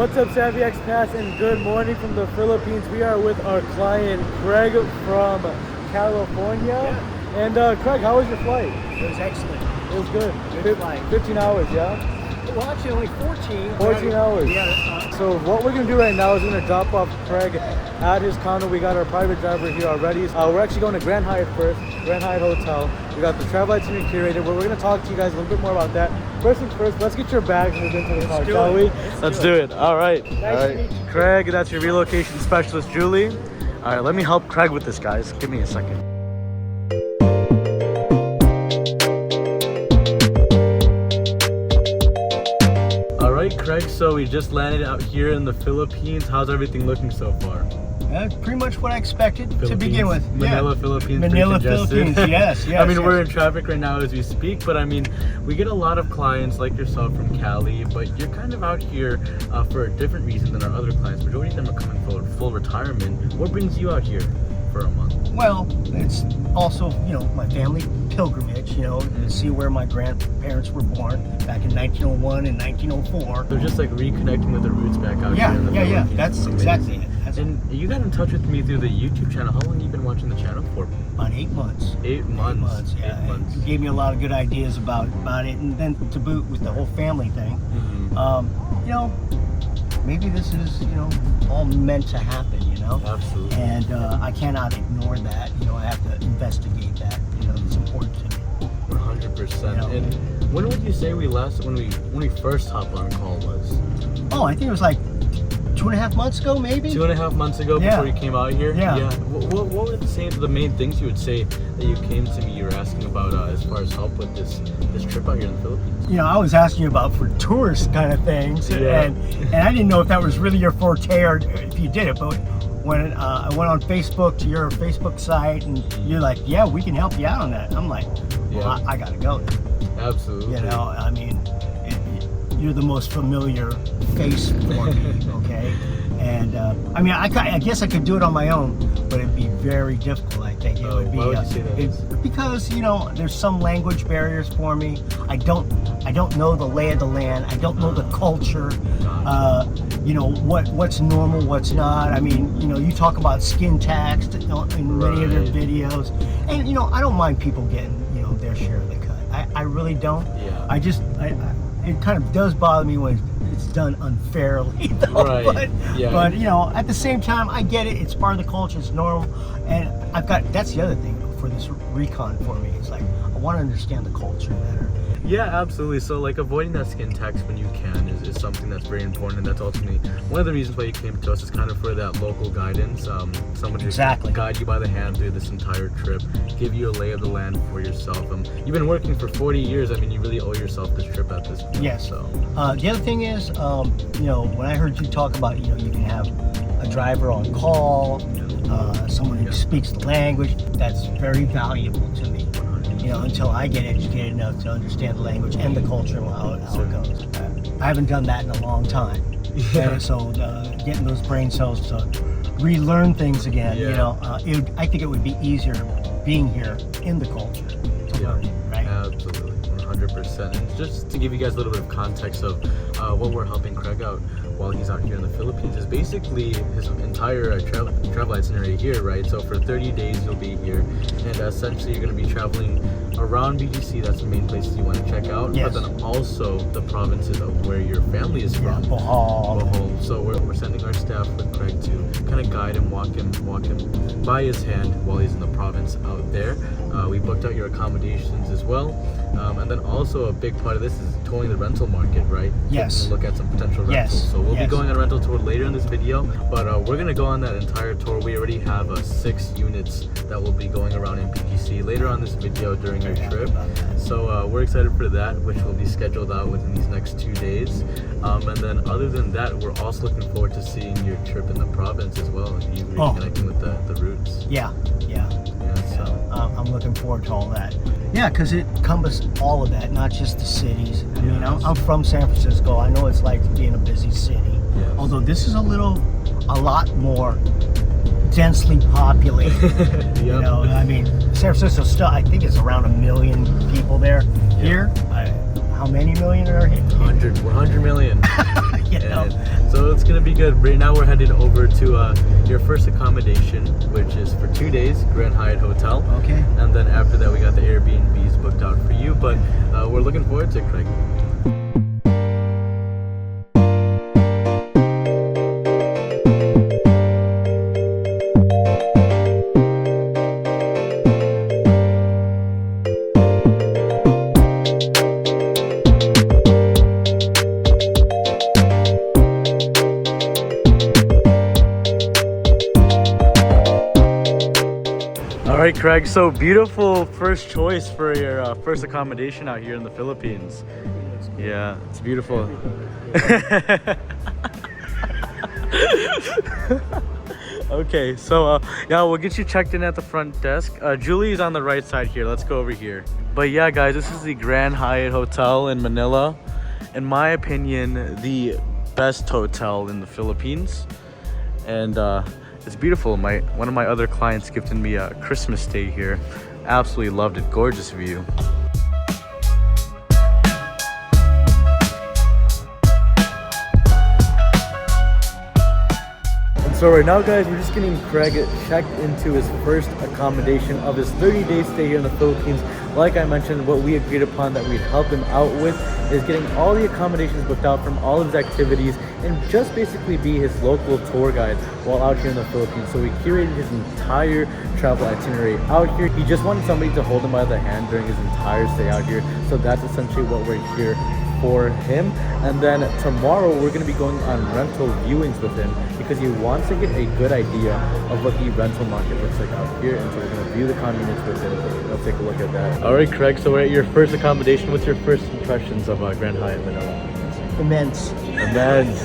What's up, Savvy Expats, and good morning from the Philippines. We are with our client Craig from California. Yeah. And Craig, how was your flight? It was excellent. It was good. Good flight. 15 hours, yeah? Well, actually only 14. 14 hours. Yeah. So what we're going to do right now is we're going to drop off Craig at his condo. We got our private driver here already. We're actually going to Grand Hyatt first, Grand Hyatt Hotel. We got the travel itinerary curated, but we're going to talk to you guys a little bit more about that. First things first, let's get your bags and move into the car, shall we? Let's do it. All right. Nice to meet you. Craig, that's your relocation specialist, Julie. All right, let me help Craig with this, guys. Give me a second. All right, Craig, so we just landed out here in the Philippines. How's everything looking so far? That's pretty much what I expected to begin with. Manila, Philippines. Manila, Philippines. Yes. I mean, we're in traffic right now as we speak, but I mean, we get a lot of clients like yourself from Cali, but you're kind of out here for a different reason than our other clients. Majority of them are coming for full retirement. What brings you out here for a month? Well, it's also, my family pilgrimage, to see where my grandparents were born back in 1901 and 1904. So just like reconnecting with the roots back out here in the Philippines. Yeah. That's exactly it. And you got in touch with me through the YouTube channel. How long have you been watching the channel for? About 8 months. 8 months. Yeah. 8 months. You gave me a lot of good ideas about it, and then to boot with the whole family thing. Maybe this is, all meant to happen, Absolutely. And I cannot ignore that. I have to investigate that. It's important to me. 100%. And when would you say when we first hopped on call was? Oh, I think it was like 2.5 months ago, maybe. 2.5 months ago, before you came out here. Yeah. What were the main things you would say that you came to me? You were asking about as far as help with this trip out here in the Philippines. I was asking you about for tourist kind of things, and I didn't know if that was really your forte or if you did it. But when I went on Facebook to your Facebook site, and you're like, "Yeah, we can help you out on that," I'm like, "Well, I gotta go." Absolutely. I mean, you're the most familiar face for me, okay? And I guess I could do it on my own, but it'd be very difficult. I think it would be. Why would you say that? Because there's some language barriers for me. I don't know the lay of the land. I don't know the culture. What's normal, what's not. I mean, you talk about skin tax in many of your videos, and I don't mind people getting their share of the cut. I really don't. Yeah. It kind of does bother me when it's done unfairly, though. Right. But at the same time, I get it. It's part of the culture. It's normal, and that's the other thing for this recon for me. It's like I want to understand the culture better. Yeah, absolutely. So like avoiding that skin tax when you can is something that's very important, and that's ultimately one of the reasons why you came to us is kind of for that local guidance. Somebody to guide you by the hand through this entire trip, give you a lay of the land for yourself. You've been working for 40 years. I mean, you really owe yourself this trip at this point. Yes. So the other thing is, when I heard you talk about, you can have a driver on call, someone who speaks the language, that's very valuable to me. Until I get educated enough to understand the language and the culture and how it goes. I haven't done that in a long time. Yeah. So getting those brain cells to relearn things again, I think it would be easier being here in the culture to learn it, right? Absolutely, 100%. And just to give you guys a little bit of context of what we're helping Craig out while he's out here in the Philippines is basically his entire travel itinerary here, right? So for 30 days you'll be here, and essentially you're going to be traveling around BGC. That's the main places you want to check out. Yes. But then also the provinces of where your family is from. Bohol. So we're sending our staff with Craig to kind of guide him, walk him by his hand while he's in the province out there. We booked out your accommodations as well. And then also a big part of this is touring the rental market, right? Yes. Look at some potential rentals. Yes. So we'll be going on a rental tour later in this video, but we're going to go on that entire tour. We already have 6 units that will be going around in BGC later on this video during your trip. So we're excited for that, which will be scheduled out within these next 2 days. And then other than that, we're also looking forward to seeing your trip in the province as well, and you reconnecting with the roots. Yeah. So I'm looking forward to all that. Yeah, because it encompasses all of that, not just the cities. I mean, I'm from San Francisco. I know it's like to be in a busy city. Yes. Although this is a lot more densely populated. Yep. I mean, San Francisco still, I think it's around 1 million people there. Yeah. Here, how many million are here? 100 million. You know? So gonna be good. Right now we're headed over to your first accommodation, which is for 2 days, Grand Hyatt Hotel. Okay. And then after that we got the Airbnbs booked out for you, but we're looking forward to it, Craig. All right, Craig, so beautiful first choice for your first accommodation out here in the Philippines. Yeah, it's beautiful. Okay, so yeah, we'll get you checked in at the front desk. Julie's on the right side here. Let's go over here. But yeah, guys, this is the Grand Hyatt Hotel in Manila. In my opinion, the best hotel in the Philippines. And it's beautiful. One of my other clients gifted me a Christmas stay here. Absolutely loved it. Gorgeous view. And so right now, guys, we're just getting Craig checked into his first accommodation of his 30-day stay here in the Philippines. Like I mentioned, what we agreed upon that we'd help him out with is getting all the accommodations booked out from all of his activities and just basically be his local tour guide while out here in the Philippines. So we curated his entire travel itinerary out here. He just wanted somebody to hold him by the hand during his entire stay out here. So that's essentially what we're here for him. And then tomorrow we're going to be going on rental viewings with him because he wants to get a good idea of what the rental market looks like out here. And so we're going to view the condo units with him. Let's take a look at that. All right, Craig, so we're at your first accommodation. What's your first impressions of Grand Hyatt Manila? Immense.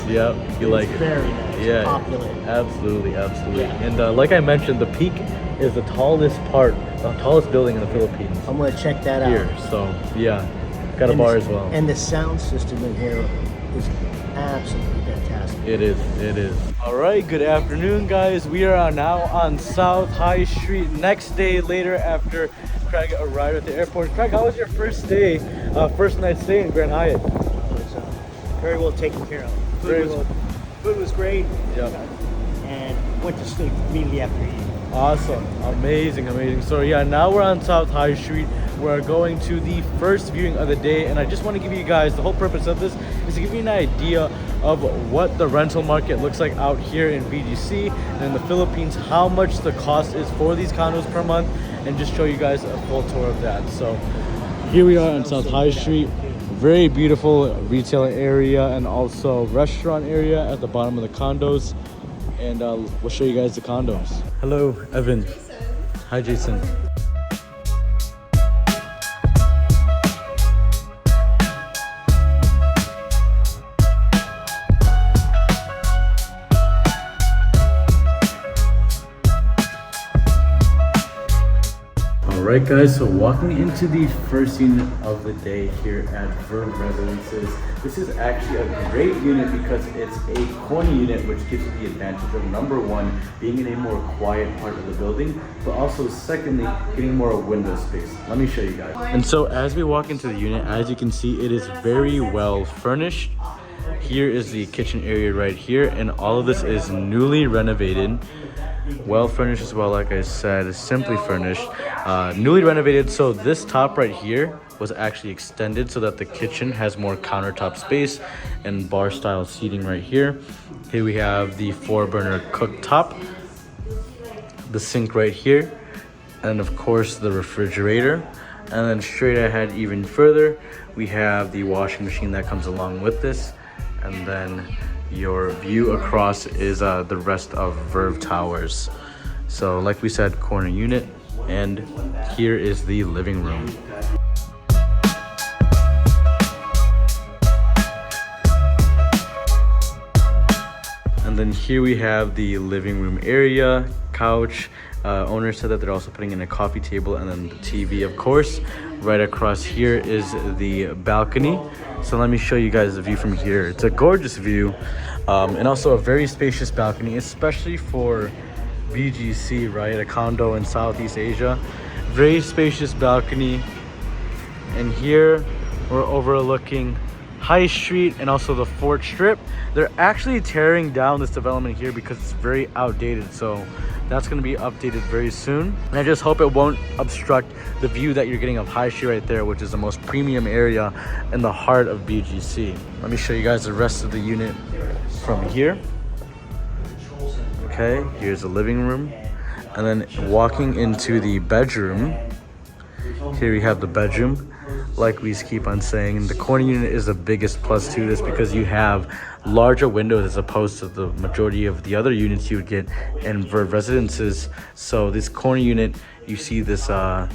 Yep. You like it? Very nice. Yeah. Popular. Absolutely. Yeah. And like I mentioned, the Peak is the tallest building in the Philippines. I'm gonna check that out. Here, so yeah, got a bar as well. And the sound system in here is absolutely fantastic. It is. All right, good afternoon, guys. We are now on South High Street. Next day later after Craig arrived at the airport. Craig, how was your first night stay in Grand Hyatt? Very well taken care of. Food was great. Yep. And went to sleep immediately after eating. Awesome. Amazing. So yeah, now we're on South High Street. We're going to the first viewing of the day, and I just want to give you guys, the whole purpose of this is to give you an idea of what the rental market looks like out here in BGC and in the Philippines, how much the cost is for these condos per month, and just show you guys a full tour of that. So here we are on South High Street. Very beautiful retail area and also restaurant area at the bottom of the condos. And we'll show you guys the condos. Hello, Evan. Hi, Jason. Alright guys, so walking into the first unit of the day here at Verve Residences. This is actually a great unit because it's a corner unit, which gives you the advantage of number one, being in a more quiet part of the building, but also secondly, getting more window space. Let me show you guys. And so as we walk into the unit, as you can see, it is very well furnished. Here is the kitchen area right here, and all of this is newly renovated. Well furnished as well, like I said, simply furnished, newly renovated. So this top right here was actually extended so that the kitchen has more countertop space and bar style seating right here. Here we have the 4-burner cooktop, the sink right here, and of course the refrigerator. And then straight ahead even further, we have the washing machine that comes along with this. And then your view across is the rest of Verve Towers. So like we said, corner unit, and here is the living room. And then here we have the living room area, couch. Owner said that they're also putting in a coffee table and then the TV, of course. Right across here is the balcony. So let me show you guys the view from here. It's a gorgeous view, and also a very spacious balcony, especially for BGC, right? A condo in Southeast Asia. Very spacious balcony. And here we're overlooking High Street and also the Fort Strip. They're actually tearing down this development here because it's very outdated, so that's going to be updated very soon. And I just hope it won't obstruct the view that you're getting of High Street right there, which is the most premium area in the heart of BGC. Let me show you guys the rest of the unit from here. Okay, here's the living room. And then walking into the bedroom, here we have the bedroom. Like we keep on saying, the corner unit is the biggest plus to this because you have larger windows as opposed to the majority of the other units you would get in Verve residences. So this corner unit, you see this, the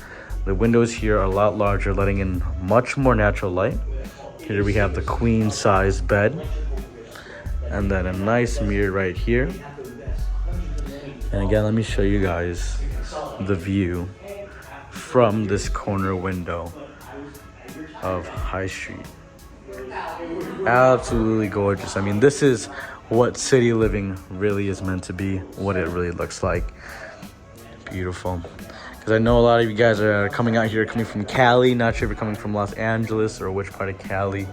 windows here are a lot larger, letting in much more natural light. Here we have the queen size bed, and then a nice mirror right here. And again, let me show you guys the view from this corner window of High Street. Absolutely gorgeous. I mean, this is what city living really is meant to be, what it really looks like. Beautiful. Because I know a lot of you guys are coming out here, coming from Cali. Not sure if you're coming from Los Angeles or which part of Cali.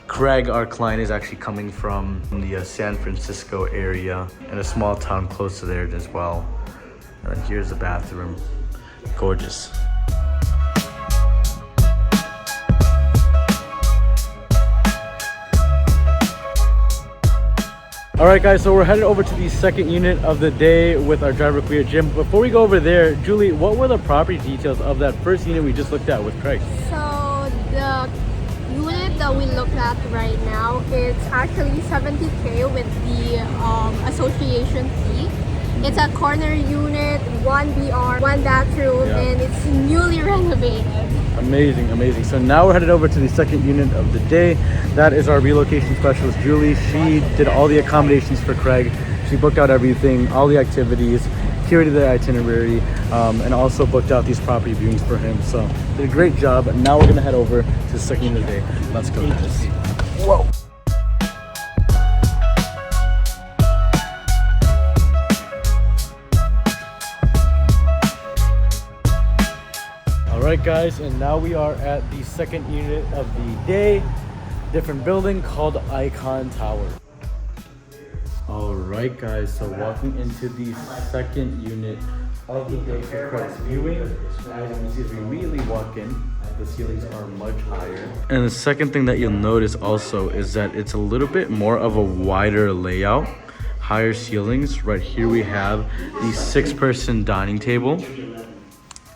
Craig, our client, is actually coming from the San Francisco area in a small town close to there as well. And then here's the bathroom. Gorgeous. All right, guys, so we're headed over to the second unit of the day with our driver Clear Jim. Before we go over there, Julie, what were the property details of that first unit we just looked at with Craig? So the unit that we look at right now, it's actually 70K with the association fee. It's a corner unit, 1 BR, 1 bathroom, and it's newly renovated. Amazing, amazing. So now we're headed over to the second unit of the day. That is our relocation specialist, Julie. She did all the accommodations for Craig. She booked out everything, all the activities, curated the itinerary, and also booked out these property viewings for him. So did a great job. Now we're gonna head over to the second unit of the day. Let's go, guys. Whoa. Alright guys, and now we are at the second unit of the day, different building called Icon Tower. Alright guys, so walking into the second unit of the day for Craig's viewing. As you can see, as we immediately walk in, the ceilings are much higher. And the second thing that you'll notice also is that it's a little bit more of a wider layout, higher ceilings. Right here we have the 6-person dining table.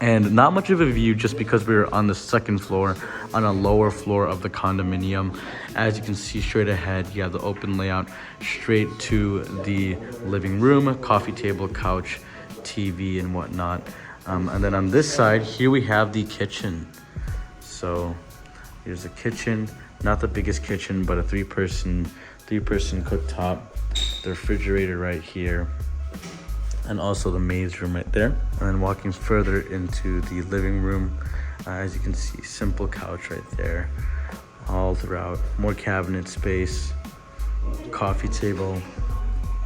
And not much of a view just because we're on the second floor, on a lower floor of the condominium. As you can see straight ahead, you have the open layout straight to the living room, coffee table, couch, TV and whatnot. And then on this side, here we have the kitchen. So here's the kitchen, not the biggest kitchen, but a three-person cooktop, the refrigerator right here, and also the maid's room right there. And then walking further into the living room, as you can see, simple couch right there, all throughout, more cabinet space, coffee table,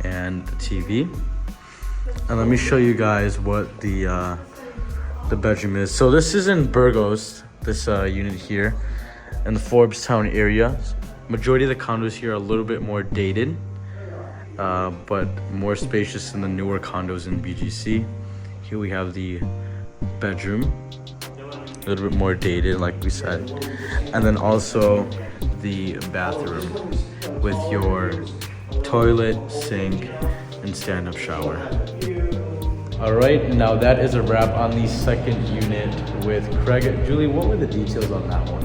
and the TV. And let me show you guys what the bedroom is. So this is in Burgos, this unit here, in the Forbes-town area. Majority of the condos here are a little bit more dated, but more spacious than the newer condos in BGC. Here we have the bedroom, a little bit more dated like we said, and then also the bathroom with your toilet, sink, and stand-up shower. All right, now that is a wrap on the second unit with Craig. Julie, what were the details on that one?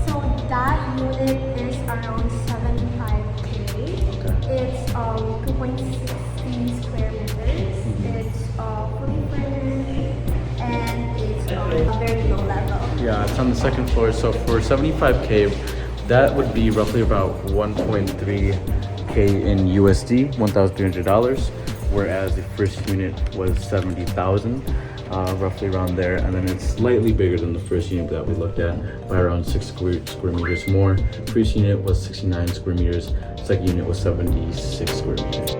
So that unit is around 75K. Okay. It's 2.60 square meters. It's fully furnished and it's a very low level. Yeah, it's on the second floor. So for 75K, that would be roughly about 1.3K in USD, $1,300. Whereas the first unit was 70,000, roughly around there. And then it's slightly bigger than the first unit that we looked at by around 6 square meters more. First unit was 69 square meters. Second unit was 76 square meters.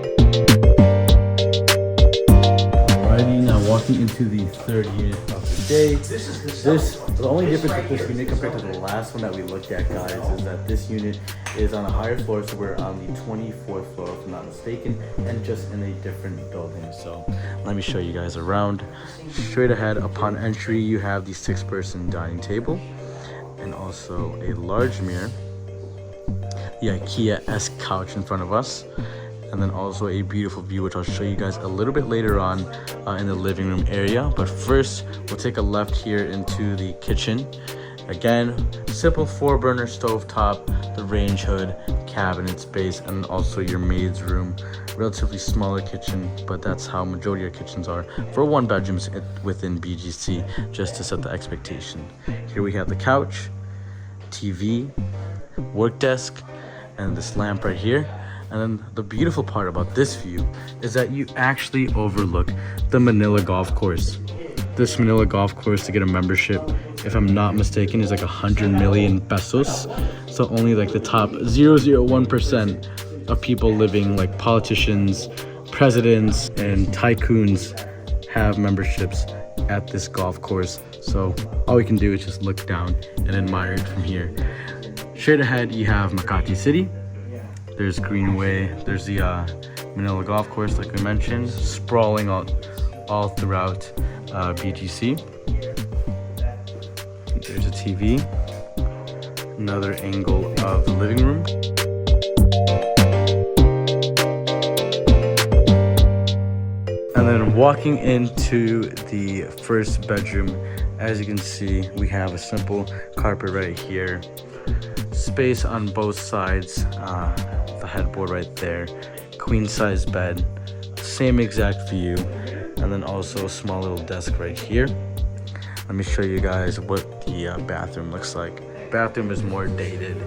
Alrighty, now walking into the third unit of the day. The only difference with this unit compared to the last one that we looked at, guys, is that this unit is on a higher floor, so we're on the 24th floor if I'm not mistaken, and just in a different building. So let me show you guys around. Straight ahead upon entry, you have the 6-person dining table and also a large mirror, the IKEA-esque couch in front of us, and then also a beautiful view, which I'll show you guys a little bit later on in the living room area. But first, we'll take a left here into the kitchen. Again, simple 4-burner stovetop, the range hood, cabinet space, and also your maid's room. Relatively smaller kitchen, but that's how majority of kitchens are for 1-bedrooms within BGC, just to set the expectation. Here we have the couch, TV, work desk, and this lamp right here. And then the beautiful part about this view is that you actually overlook the Manila golf course. This Manila golf course, to get a membership, if I'm not mistaken, is like 100 million pesos. So only like the top 0.001% of people living, like politicians, presidents, and tycoons, have memberships at this golf course. So all we can do is just look down and admire it from here. Straight ahead, you have Makati City. There's Greenway, there's the Manila Golf Course, like we mentioned, sprawling all throughout BGC. There's a TV, another angle of the living room. And then walking into the first bedroom, as you can see, we have a simple carpet right here, space on both sides, the headboard right there, queen size bed, same exact view, and then also a small little desk right here. Let me show you guys what the bathroom looks like. Bathroom is more dated,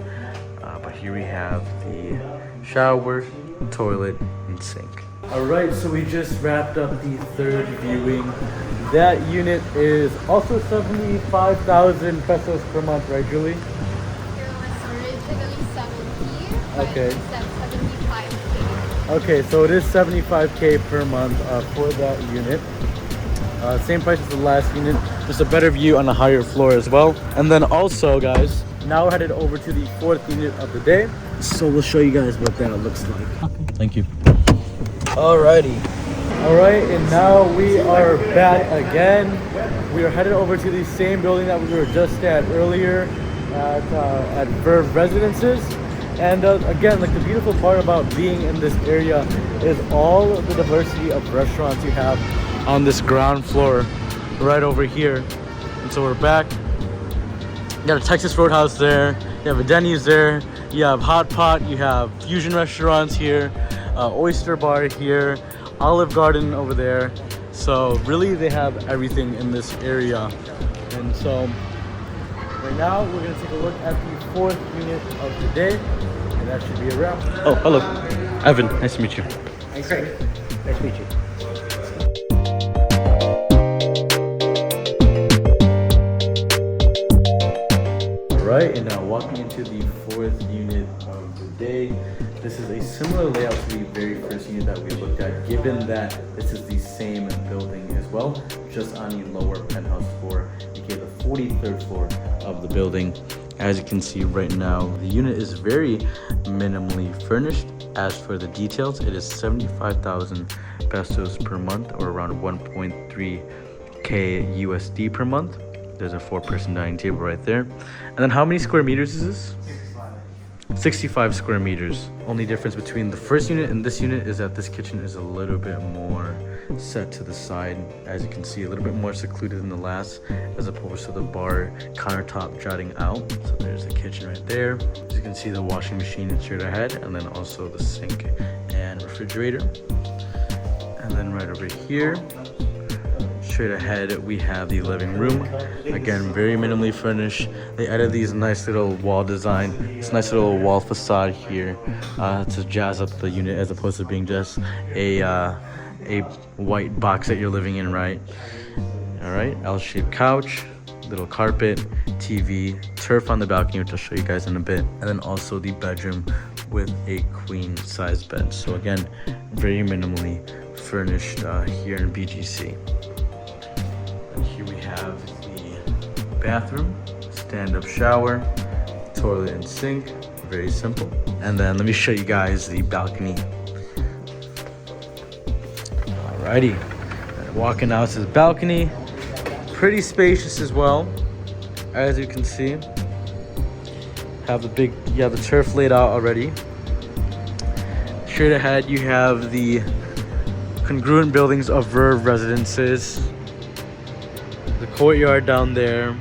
but here we have the shower, toilet, and sink. Alright, so we just wrapped up the third viewing. That unit is also 75,000 pesos per month, right, Julie? It was originally 70, but Okay. it's at 75K. Okay, so it is 75K per month for that unit. Same price as the last unit, just a better view on a higher floor as well. And then also, guys, now we're headed over to the 4th unit of the day. So we'll show you guys what that looks like. Okay. Thank you. Alrighty. Alright, and now we are back again. We are headed over to the same building that we were just at earlier at Verve Residences. And again, like the beautiful part about being in this area is all the diversity of restaurants you have on this ground floor right over here. And so we're back. You got a Texas Roadhouse there, you have a Denny's there, you have Hot Pot, you have fusion restaurants here, Oyster Bar here, Olive Garden over there. So really they have everything in this area. And so right now we're gonna take a look at the 4th unit of the day, and that should be a wrap. Oh, hello, Evan, nice to meet you. Nice to meet you. Alright, and now walking into the 4th unit of the day. This is a similar layout to the very first unit that we looked at, given that this is the same building as well, just on the lower penthouse floor, aka the 43rd floor of the building. As you can see right now, the unit is very minimally furnished. As for the details, it is 75,000 pesos per month, or around 1.3k USD per month. There's a 4-person dining table right there. And then how many square meters is this? 65 square meters. Only difference between the first unit and this unit is that this kitchen is a little bit more set to the side. As you can see, a little bit more secluded than the last, as opposed to the bar countertop jutting out. So there's the kitchen right there. As you can see, the washing machine is straight ahead, and then also the sink and refrigerator. And then right over here, straight ahead, we have the living room. Again, very minimally furnished. They added these nice little wall design, this nice little wall facade here to jazz up the unit, as opposed to being just a white box that you're living in, right? All right, L-shaped couch, little carpet, TV, turf on the balcony, which I'll show you guys in a bit, and then also the bedroom with a queen size bed. So again, very minimally furnished here in BGC. Here we have the bathroom, stand-up shower, toilet and sink, very simple. And then let me show you guys the balcony. Alrighty, walking out to the balcony, pretty spacious as well, as you can see. Have the turf laid out already. Straight ahead, you have the congruent buildings of Verve residences. The courtyard down there.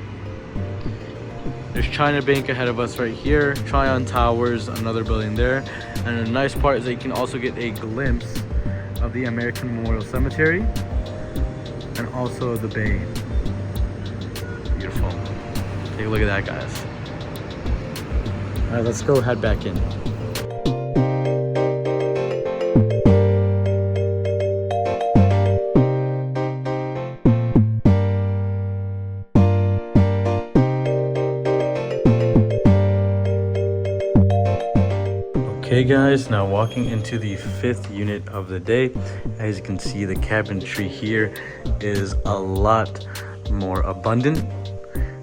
There's China Bank ahead of us right here. Tryon Towers, another building there. And the nice part is that you can also get a glimpse of the American Memorial Cemetery and also the bay. Beautiful. Take a look at that, guys. All right, let's go head back in. Okay guys, now walking into the 5th unit of the day. As you can see, the cabinetry here is a lot more abundant.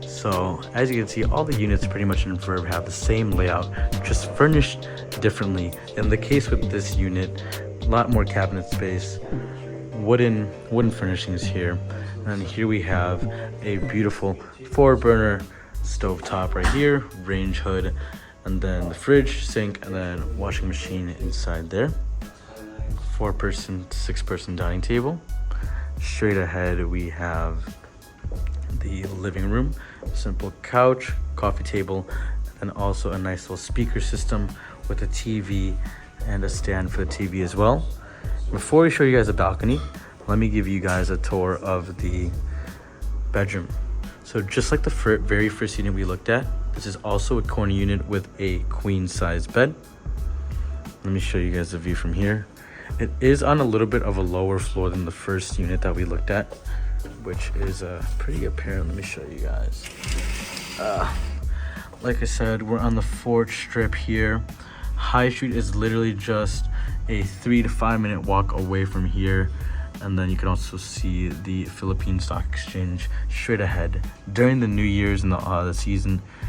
So as you can see, all the units pretty much in Verve have the same layout, just furnished differently. In the case with this unit, a lot more cabinet space, wooden furnishings here. And here we have a beautiful 4-burner stovetop right here, range hood, and then the fridge, sink, and then washing machine inside there. 4-person to 6-person dining table. Straight ahead we have the living room, simple couch, coffee table, and also a nice little speaker system with a TV and a stand for the TV as well. Before we show you guys the balcony, let me give you guys a tour of the bedroom. So just like the very first unit we looked at, this is also a corner unit with a queen size bed. Let me show you guys the view from here. It is on a little bit of a lower floor than the first unit that we looked at, which is pretty apparent. Let me show you guys. Like I said, we're on the 4th strip here. High Street is literally just a 3 to 5 minute walk away from here. And then you can also see the Philippine Stock Exchange straight ahead. During the New Year's and the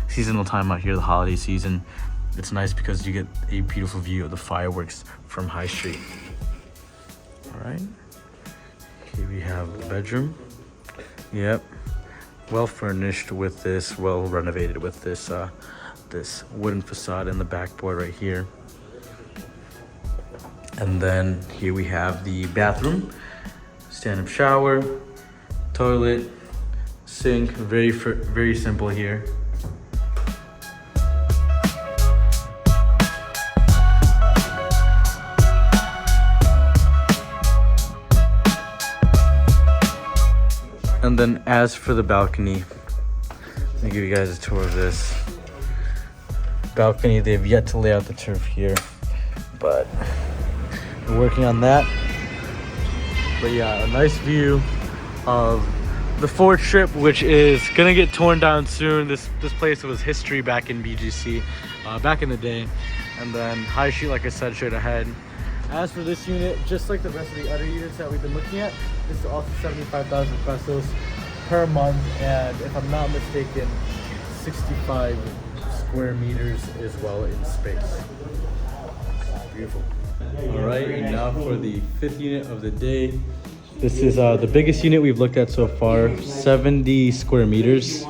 seasonal time out here, the holiday season, it's nice because you get a beautiful view of the fireworks from High Street. All right, here we have the bedroom. Yep, well furnished with this, well renovated with this this wooden facade and the backboard right here. And then here we have the bathroom, stand-up shower, toilet, sink, very simple here. And then as for the balcony, let me give you guys a tour of this balcony. They've yet to lay out the turf here, but we're working on that. But yeah, a nice view of the 4th strip, which is gonna get torn down soon. This place was history back in BGC, back in the day. And then High Street, like I said, straight ahead. As for this unit, just like the rest of the other units that we've been looking at, this is also 75,000 pesos per month, and if I'm not mistaken, 65 square meters as well in space. Beautiful. All right, and now for the 5th unit of the day. This is the biggest unit we've looked at so far, 70 square meters.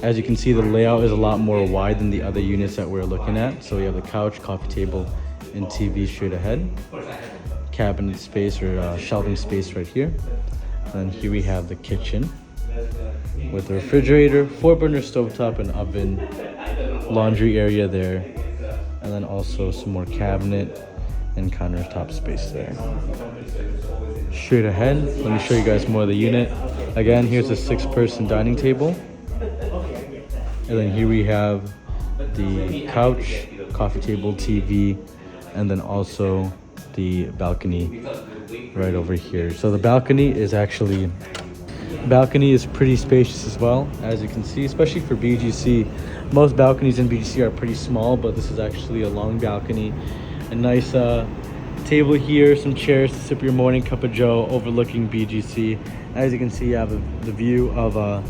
As you can see, the layout is a lot more wide than the other units that we're looking at. So we have the couch, coffee table, and TV straight ahead. Cabinet space or shelving space right here. And here we have the kitchen with the refrigerator, 4-burner stovetop and oven, laundry area there, and then also some more cabinet and countertop space there. Straight ahead, let me show you guys more of the unit. Again, here's a 6-person dining table. And then here we have the couch, coffee table, TV, and then also the balcony right over here. So the balcony is pretty spacious as well, as you can see, especially for BGC. Most balconies in BGC are pretty small, but this is actually a long balcony. A nice table here, some chairs to sip your morning cup of joe overlooking BGC, As you can see, you have the view of a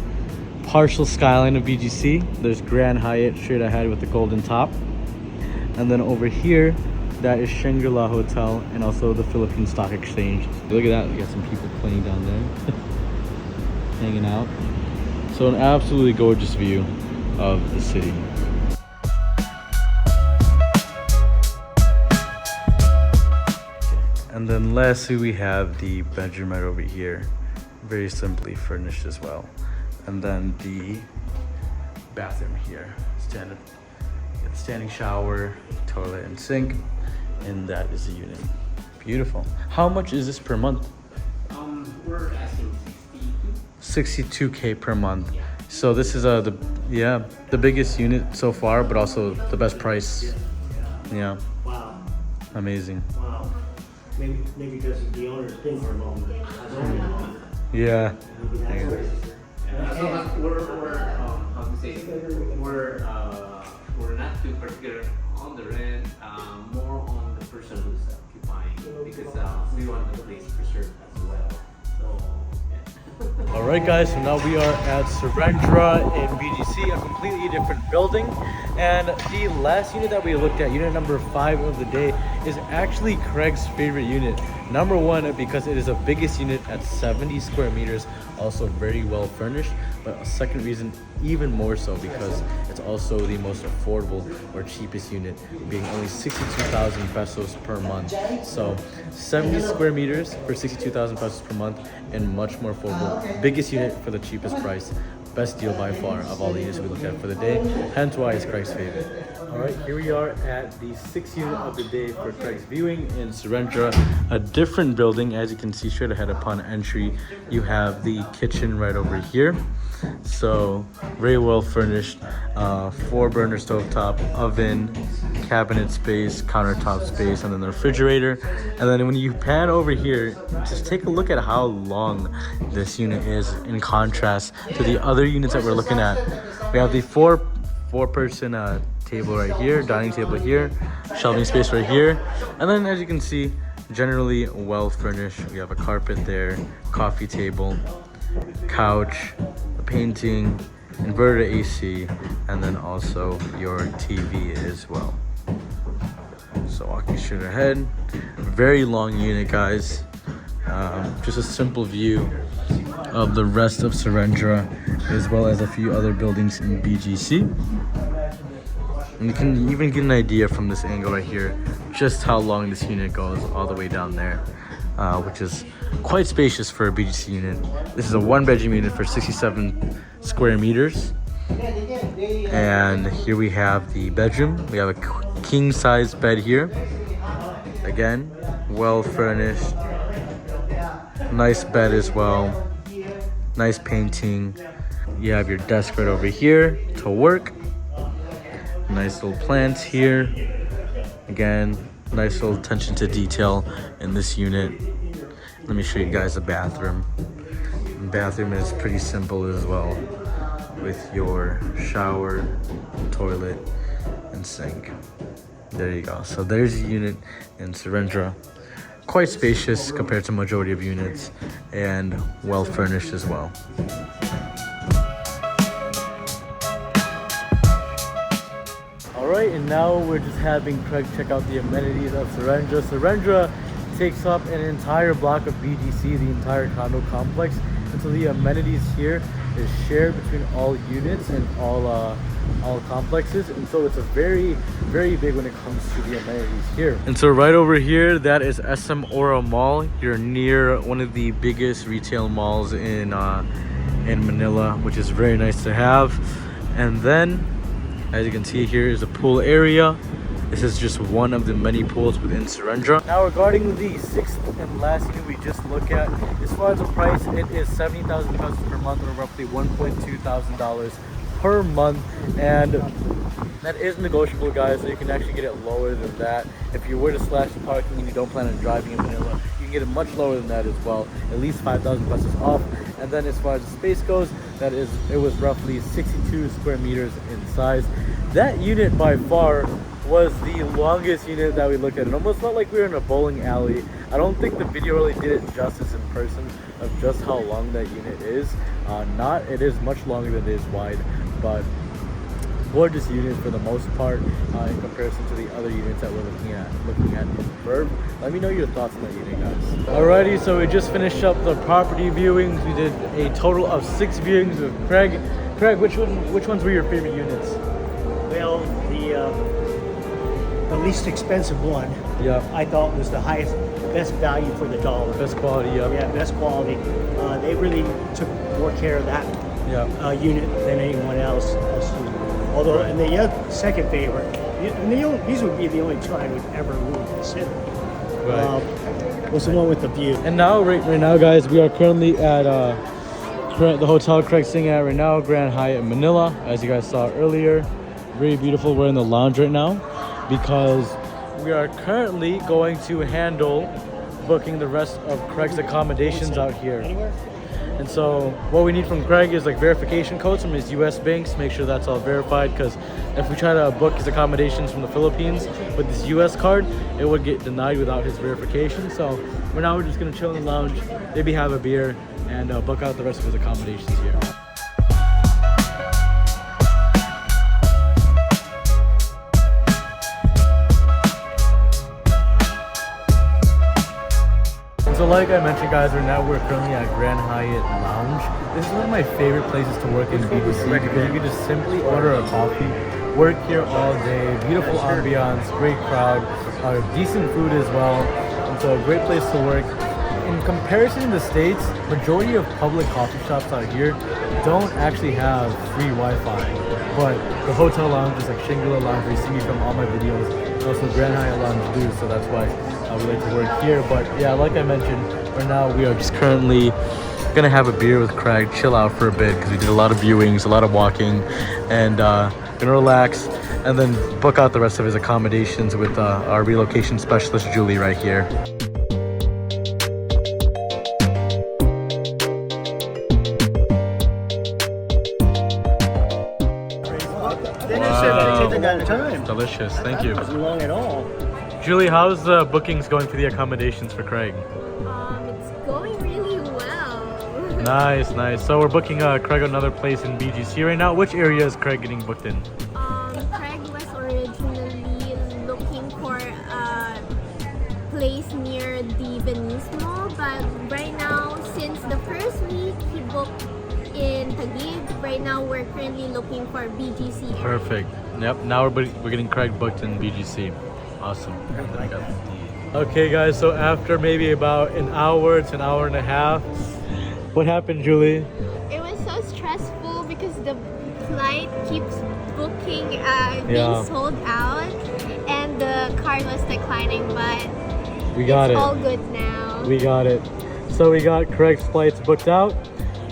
partial skyline of BGC. There's Grand Hyatt straight ahead with the golden top. And then over here, that is Shangri-La Hotel and also the Philippine Stock Exchange. Look at that, we got some people playing down there, hanging out. So an absolutely gorgeous view of the city. And then lastly, we have the bedroom right over here, very simply furnished as well. And then the bathroom here, standing shower, toilet and sink, and that is the unit. Beautiful. How much is this per month? We're asking 62. 62K per month. So this is the biggest unit so far, but also the best price. Yeah. Wow. Amazing. Wow. Maybe because the owner's been for a moment. Yeah. We're not too particular on the rent, more on the person who's occupying, because we want the place preserved as well. So, yeah. All right, guys. So now we are at Serendra in BGC, a completely different building. And the last unit that we looked at, unit number 5 of the day, is actually Craig's favorite unit. Number 1, because it is the biggest unit at 70 square meters, also very well furnished. But a second reason, even more so, because it's also the most affordable or cheapest unit, being only 62,000 pesos per month. So 70 square meters for 62,000 pesos per month, and much more affordable. Biggest unit for the cheapest price. Best deal by far of all the units we looked at for the day, hence why it's Craig's favorite. All right, here we are at the 6th unit of the day for Craig's viewing in Serendra, a different building. As you can see straight ahead upon entry, you have the kitchen right over here. So very well furnished, 4-burner stovetop, oven, cabinet space, countertop space, and then the refrigerator. And then when you pan over here, just take a look at how long this unit is in contrast to the other units that we're looking at. We have the four-person table right here, dining table here, shelving space right here, and then as you can see, generally well furnished. We have a carpet there, coffee table, couch, a painting, inverter AC, and then also your TV as well. So walking straight ahead, very long unit, guys. Just a simple view of the rest of Serendra, as well as a few other buildings in BGC. And you can even get an idea from this angle right here, just how long this unit goes all the way down there, which is quite spacious for a BGC unit. This is a 1-bedroom unit for 67 square meters. And here we have the bedroom. We have a king-size bed here. Again, well furnished. Nice bed as well. Nice painting. You have your desk right over here to work. Nice little plants here. Again, nice little attention to detail in this unit. Let me show you guys the bathroom. The bathroom is pretty simple as well, with your shower, toilet, and sink. There you go. So there's a unit in Serendra. Quite spacious compared to majority of units, and well furnished as well. Alright, and now we're just having Craig check out the amenities of Serendra. Serendra takes up an entire block of BGC, the entire condo complex, and so the amenities here is shared between all units and all complexes, and so it's a very big when it comes to the amenities here. And so right over here, that is SM Ora Mall. You're near one of the biggest retail malls in Manila, which is very nice to have. And then, as you can see, here is a pool area. This is just one of the many pools within Serendra. Now regarding the 6th and last unit we just looked at, as far as the price, it is 70,000 pesos per month, or roughly $1.2 thousand per month, and that is negotiable, guys, so you can actually get it lower than that. If you were to slash the parking and you don't plan on driving in Manila, you can get it much lower than that as well, at least 5,000 pesos off. And then as far as the space goes, it was roughly 62 square meters in size. That unit by far was the longest unit that we looked at. It almost felt like we were in a bowling alley. I don't think the video really did it justice in person of just how long that unit is. It is much longer than it is wide, but gorgeous unit for the most part in comparison to the other units that we're looking at in Verve. Let me know your thoughts on that unit, guys. Alrighty, so we just finished up the property viewings. We did a total of 6 viewings with Craig. Craig, which ones were your favorite units? Well, the least expensive one, Yeah. I thought was the highest, best value for the dollar. Best quality, yeah. Yeah, best quality. They really took more care of that Yeah. unit than anyone else. Although, and the second favorite, and these would be the only two I would ever really consider. Right. Was the one with the view. And now, right now, guys, we are currently at the hotel Craig's staying at right now, Grand Hyatt in Manila, as you guys saw earlier. Very beautiful. We're in the lounge right now because we are currently going to handle booking the rest of Craig's accommodations out here. Anywhere? And so what we need from Craig is like verification codes from his US banks, make sure that's all verified, because if we try to book his accommodations from the Philippines with this US card, it would get denied without his verification. So for now, we're just gonna chill in the lounge, maybe have a beer, and book out the rest of his accommodations here. So like I mentioned, guys, right now we're currently at Grand Hyatt Lounge. This is one of my favorite places to work in BGC because you can just simply order a coffee, work here all day, beautiful ambiance, great crowd, decent food as well, and so a great place to work. In comparison to the States, majority of public coffee shops out here don't actually have free Wi-Fi, but the hotel lounges like Shangri-La Lounge, where you see me from all my videos, and also Grand Hyatt Lounge do, so that's why we like to work here. But yeah, like I mentioned, right now we are just currently gonna have a beer with Craig, chill out for a bit because we did a lot of viewings, a lot of walking, and gonna relax and then book out the rest of his accommodations with our relocation specialist Julie right here. Time. Delicious, thank you. It wasn't long at all. Julie, how's the bookings going for the accommodations for Craig? It's going really well. Nice, nice. So we're booking Craig another place in BGC right now. Which area is Craig getting booked in? Craig was originally looking for a place near the Venice Mall, but right now, since the first week he booked in Taguig, right now we're currently looking for BGC area. Perfect. Yep. Now we're getting Craig booked in BGC. Awesome. Okay, guys. So after maybe about an hour to an hour and a half, what happened, Julie? It was so stressful because the flight keeps booking, Yeah. being sold out, and the card was declining, but We got it's it. all good now. We got it. So we got Craig's flights booked out.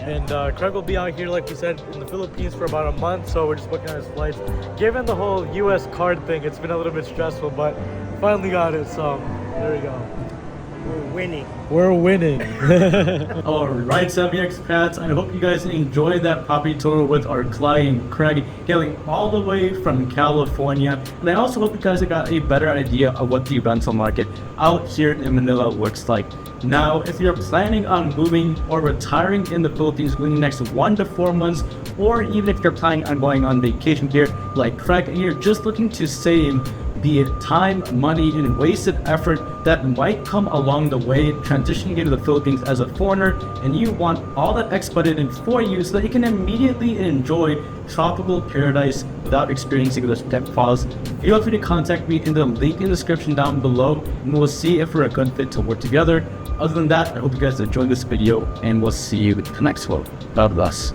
And Craig will be out here, like we said, in the Philippines for about a month, so we're just booking out his flights. Given the whole US card thing, it's been a little bit stressful, but finally got it, so there we go. We're winning. We're winning. Alright, so expats, I hope you guys enjoyed that property tour with our client Craig, hailing all the way from California. And I also hope you guys got a better idea of what the rental market out here in Manila looks like. Now, if you're planning on moving or retiring in the Philippines within the next 1 to 4 months, or even if you're planning on going on vacation here like Craig, and you're just looking to save, be it time, money, and wasted effort that might come along the way transitioning into the Philippines as a foreigner, and you want all that expedited in for you so that you can immediately enjoy tropical paradise without experiencing those pitfalls, feel free to contact me in the link in the description down below, and we'll see if we're a good fit to work together. Other than that, I hope you guys enjoyed this video, and we'll see you in the next one. God bless.